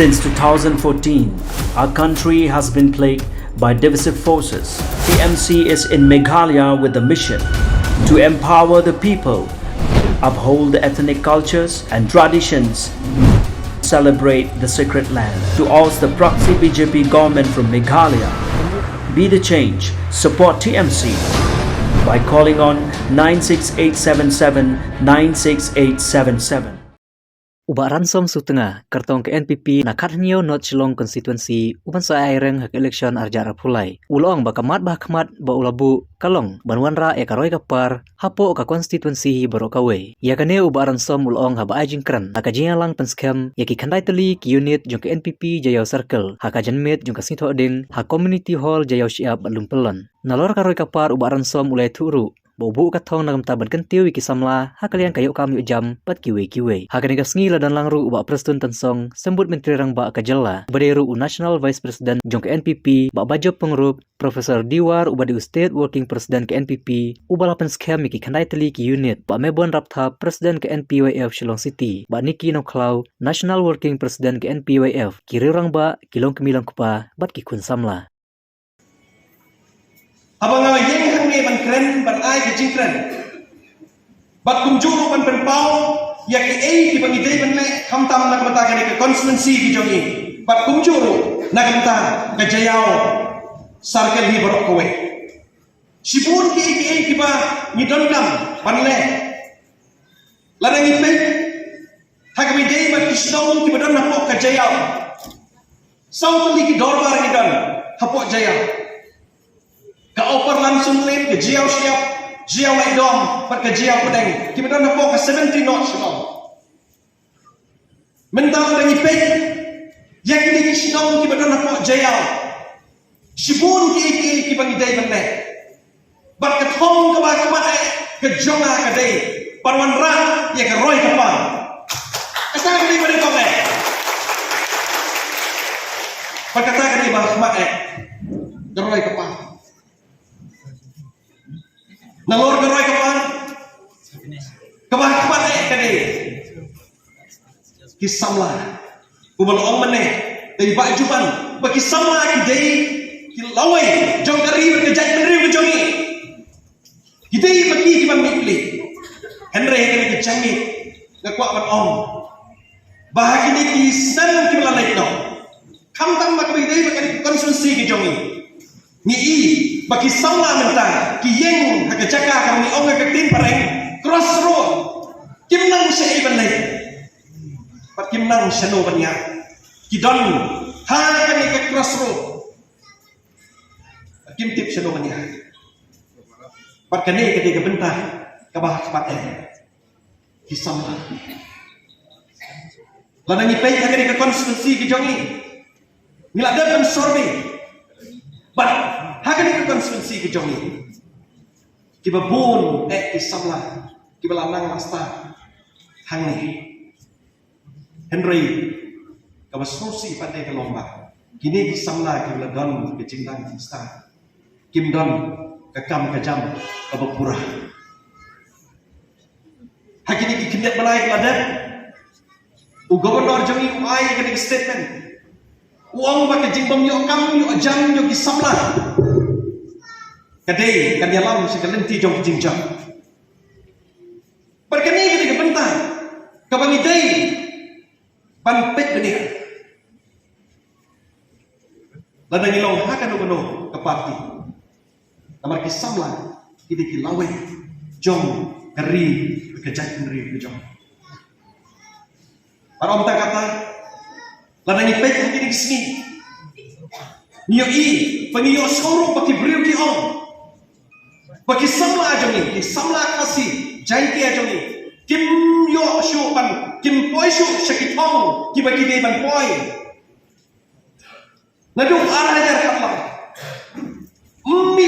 Since 2014, our country has been plagued by divisive forces. TMC is in Meghalaya with the mission to empower the people, uphold the ethnic cultures and traditions, celebrate the sacred land. To oust the proxy BJP government from Meghalaya, be the change, support TMC by calling on 96877 96877. Ubak ransom sutengah kartong ke NPP nakat nyo not Shillong constituency uban sa aireng hak election arjara pulai. Ulong bakamat bahkamat ba ulabu kalong banwan ra e karoy kapar hapo ka constituency baro kawe. Ya kane ubak ransom ulong haba ajing kran nakajing lang penskem ya ki khandai teli ki unit jong ke NPP jayaw circle haka janmet jong ka sitho ding ha community hall jayaw siap balung pelon. Nalor karoy kapar ubak ransom ulai turu Bobo katong nagam taban kentiu wiki samla hakalian kayo kami jam pat kiwe. Hakani gasngi ladan langru uba presiden tansong sembut menteri rang ba kajalla baderu national vice president jong ke NPP ba bajo pengrup Profesor Diwar uba di state working president ke NPP uba lapan scam wiki kandai teli ki unit ba mebon rapta presiden ke NPYF Shillong City ba Niki Noklau national working president ke NPYF kiri rang ba kilong kemilang kupa bat ki kun samla. Abang awak yang hang ni ban keren ban ai ke jingkren. Bat kumjuru ban penpau ya ke ai ki ban idei ban le kham tam nak bata ke constituency ki jongi. Bat kumjuru nak bata ke jayau sarkel hi borok kowe. Sibun ki ai ki ba ni dondam ban le. Larang ipe hak bi dei ban kisdong ki badon napok ke jayau. Sau tu ki dorbar ni don hapok jayau. Ka oper langsung lem ke jiau siap jiau mai dom pat ke jiau pedeng kita dah nak ke 70 knots long mentang dengan ipek yang ini kisnong kita dah nak jiau sibun ki bagi dai benne bat ke thong ke ba ke mat ke jonga ke dai parwan ra ya ke roi ke pa asal ni bari kau pat kata ke dai ba mat ke roi ke pa Nalor geroy kapan? Kapan kade? Kisamla. Ubal ong mane. Dari bak juban. Bagi samla kidei kilawai jong kari berkejat menri berjongi. Kidei bagi kiban mikli. Henry kene kecangi. Ngakuak ban ong. Bahagi ni kisan kibala naik no. Kam tam mak kidei bagi konsulsi kijongi. Ni bagi samla mentang kiyeng hak jaka kami ong hak tin pareng crossroad kimnang sei ban lai pat kimnang seno ban ya kidon ha kami ke crossroad kim tip seno ban ya pat kane ke tiga bentah ke bah cepat ki samla lanang ipei hak ke konstitusi ki jongi ngilak dan survey but hakani ke konstitusi ke jongi kiba bun kisamla kiba lanang lasta hangi Henry kawa susi pada ke lomba kini kisamla kiba don ke jinglang sta kim don ke kam ke jam ke bapura hakini ki kinyak balai ladan u gubernur jongi ai ke statement uang pakai jingbom yo kam yo jam yo kisamla kadai kan yalam sekalenti jong jingjang perkani kita kebentar kabang idai ban pet benih ladang ilong hakan ugono ke parti kamar kisamla kita kilawe jong keri kejat ngeri jong para om kata ladang ipet hakini sini niyo pengiyo soro pakai beriu ki ong bagi samla ajongi, ki samla kasi, jangki ajongi, kim yo shu pan, kim poi shu shakitong, ki bagi dei ban poi. Ngaduk arah ajar kaplang,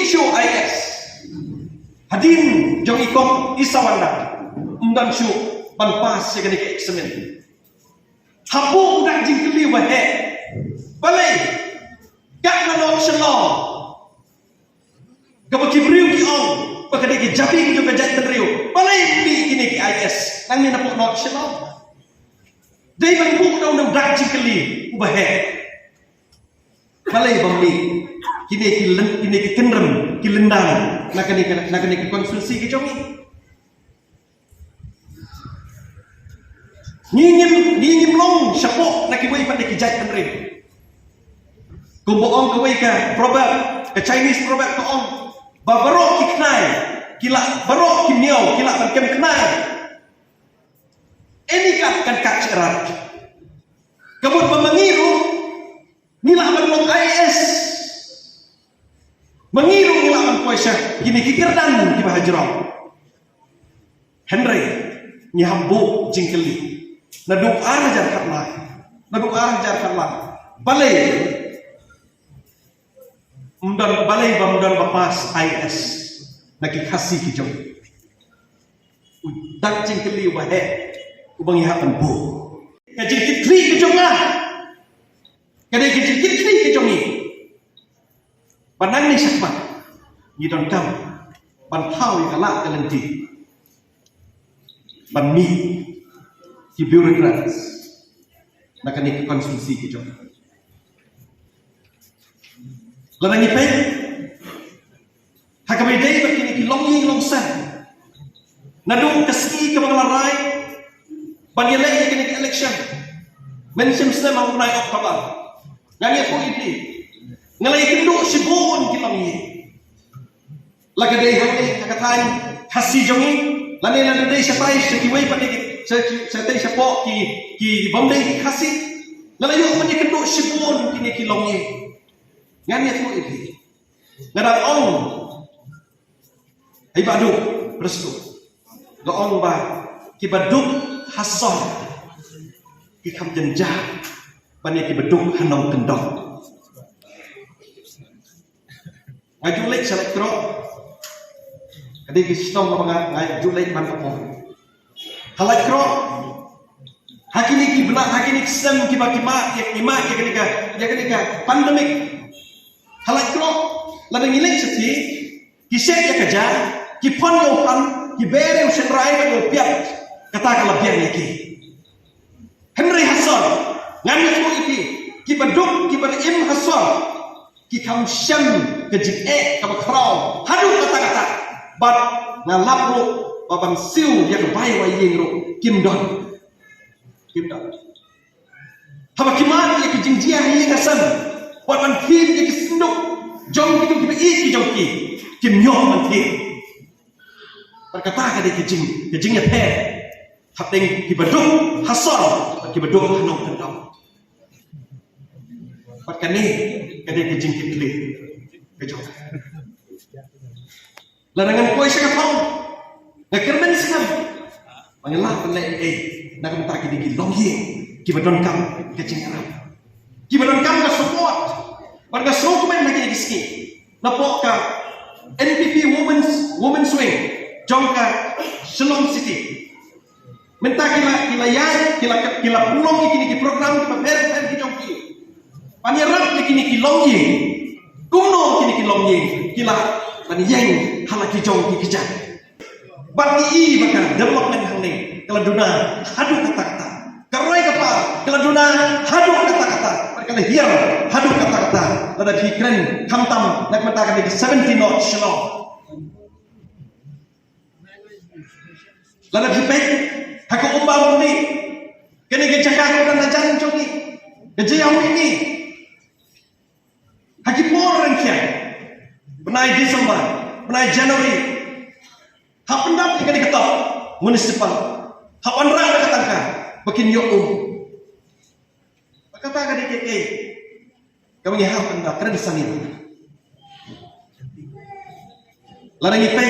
shu IS, hadin jong ikong isawanda, undan shu ban pas segani ke eksamen. Hapu udah jingkeli wahe, balai, gak nalok shalom. Kapag kibriw ki ong, pagkadi ki jabi ki juga jat tenriw, balay di kini ki IS, nang ni napok not siya. Dei ban bu daw nang dak jingkeli ubahe. Balai bamli kini ki kenrem ki lendang nakani ki konstruksi ki jongi. Ngingim long syapok nak iwai pada kijat penrim. Kumboong kawai ka proverb ke Chinese proverb ko on. Babarok ki knai, kila barok ki miau, kila ban kem knai. Ini kan cerat. Kabut pemengiru nila ban long IS. Mengiru nila ban puasa kini kikirdan ki bahajrong. Henry nyihambu jingkeli. Naduk arah jar karlah. Balai bamdan bapas IS naki kasih kijong. Udak jingkeli wahe ubang ihapan bu. Kajing kitri kijong lah. Kadai kajing kitri kijong ni. Panang ni sakmat. Ngidon kam. Pantau ikalak kalenti. Panmi. Ki bureaucrats nakani konsumsi ki jom lanang ipe hakamai dei bakini ki longi longsan nadung kaski ka manglarai banilai kini ki election mention sema unai Oktober ngani ko ini ngalai kindu sibon ki longi lagadei hati hakatai hasi jongi lanai dei sapai sekiwai pakiki saya tadi siapa ki Bombay ki kasih lalu punya kedua sibun kini kilongnya ngani tu ini ngadap ong ai badu restu lo ong ba ki baduk hasan ki kam jenja banyak ki baduk hanong kendong ngaju lek selektro adik ki sistem apa ngaju lek man apa halak kro hakini ki benak hakini sistem ki baki mak ketika pandemik halak kro ladang ilek seti ki set ya kerja ki pon yo pan ki bere usen rai ba yo piat kata kelebihan ki Henry Hassan ngami ko iki ki baduk ki bad im Hassan ki kam syam ke jik ka bakrau hadu kata bad ngalapro babang siu yang bayi wa yengro kimdon haba kimat ya kijingjia hi kasan wat man kim ya kisinduk jong kitu kibe ki jong ki kimnyong man ki berkata ka de kijing ya pe hateng kibaduk hasan kibaduk hanong kendong patkani ka de kijing kitli kejong larangan koi sakapong kermen sekam pangelah pelai nak minta ki longye ki badon kam ke cingara ki badon kam ka support warga srokumen lagi di ski napok ka NPP women's wing jongka Shillong City minta kila pulong ki program ki per ki jongki panirap ki longye kuno ki longye kila paniyeng halaki jongki kijak bagi maka development hang ni kalau duna hadu kata-kata karoi kapa kalau duna hadu kata-kata kalau hiar hadu kata-kata lada fikren kamtam nak matakan di 70 not shalom lada fipek haku umbang ni kini gejaka dan najan coki gejayau ini haki poren kian benai Desember benai Januari hak pendap yang diketok municipal hak wanra ada katangka bikin yo kata ka DKK kami ni hak pendap kena disani larang ipai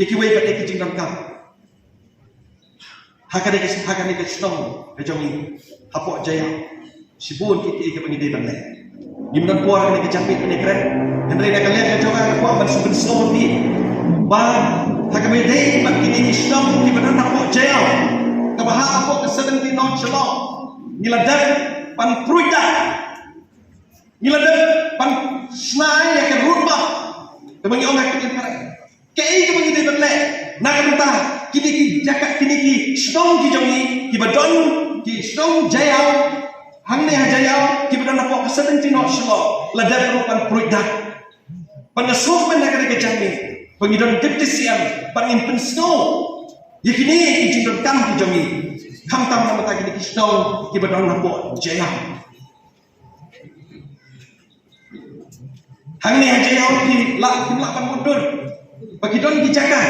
yaki wai pakai kijing dam kam hak ada ke stong kejongi hapok jaya sibun kiti ke pengidai bandai gimana puar kena kejapit kena keren dan reda kalian yang coba kuat ban suben slow ni ba hakamai dei makini islam ki benar nak jail kabaha apa ke 70 non shalom niladak pan pruita niladak pan snai ya ke rumba kebangi orang ke kare kei kebangi dei berle nak entah kini ki jakat kini ki islam ki jongi ki badon ki strong jayau hang ne jayau ki bedan apa kesedeng tino shlo la da rupan pruidak panasok men nak ke jami pengidon diptisiam pangin pensno yakini ki jindon kam ki jami kam tam nama ta ki strong ki bedan apa jayau hang ne jayau ki la pan mundur bagi don ki jaga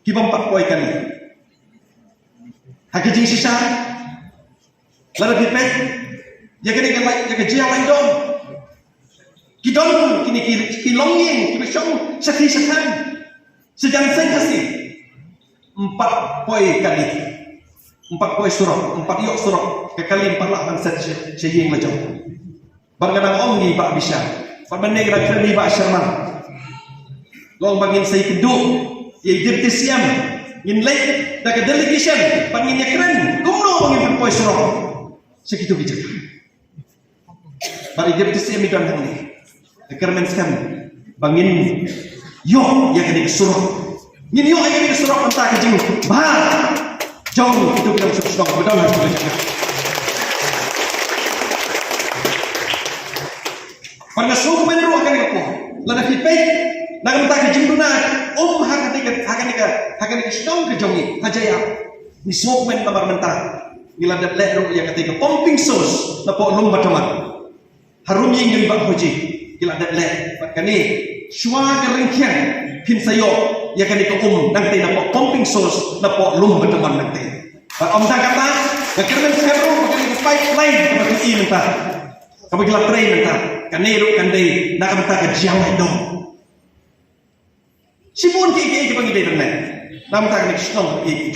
ki bampak koi kali hak jing sisa lara dipet ya kene kan ya ke jia lain dong ki don kini ki longing ki besong sakhi sakhan sejan sen kasih 4 poi kali 4 poi surah 4 yok surah kekali 4 lah set seying lajau bargadang om ni ba bisa pabane gra kreni ba sharman long bangin say kedu ye diptisiam in late daga delegation pangin yakren kumno bangin poi surah segitu bicara bari diptisiam idon hangni kermen skam bangin yo ya kene surah ngin yo ya kene surah anta ka jing ba jong itu kita sudah betul betul pada suku menru akan apa lada fitbay nak minta ke jinduna hakan stong ke jongi hajaya ni suku men nomor mentah ngila dat leru yang ketika pumping source na po lomba tamat harum yang ngil bak hoji ngila dat le kani shwa gerengkian pin sayo ya ketika nanti na po pumping source na po lomba tamat nanti om dah kata kerana sekarang kani pipeline bagi mentah kapag la train mentah kanero kanday nakamta ka jiaway do sibun ki bang ide na namta ka nagstong ki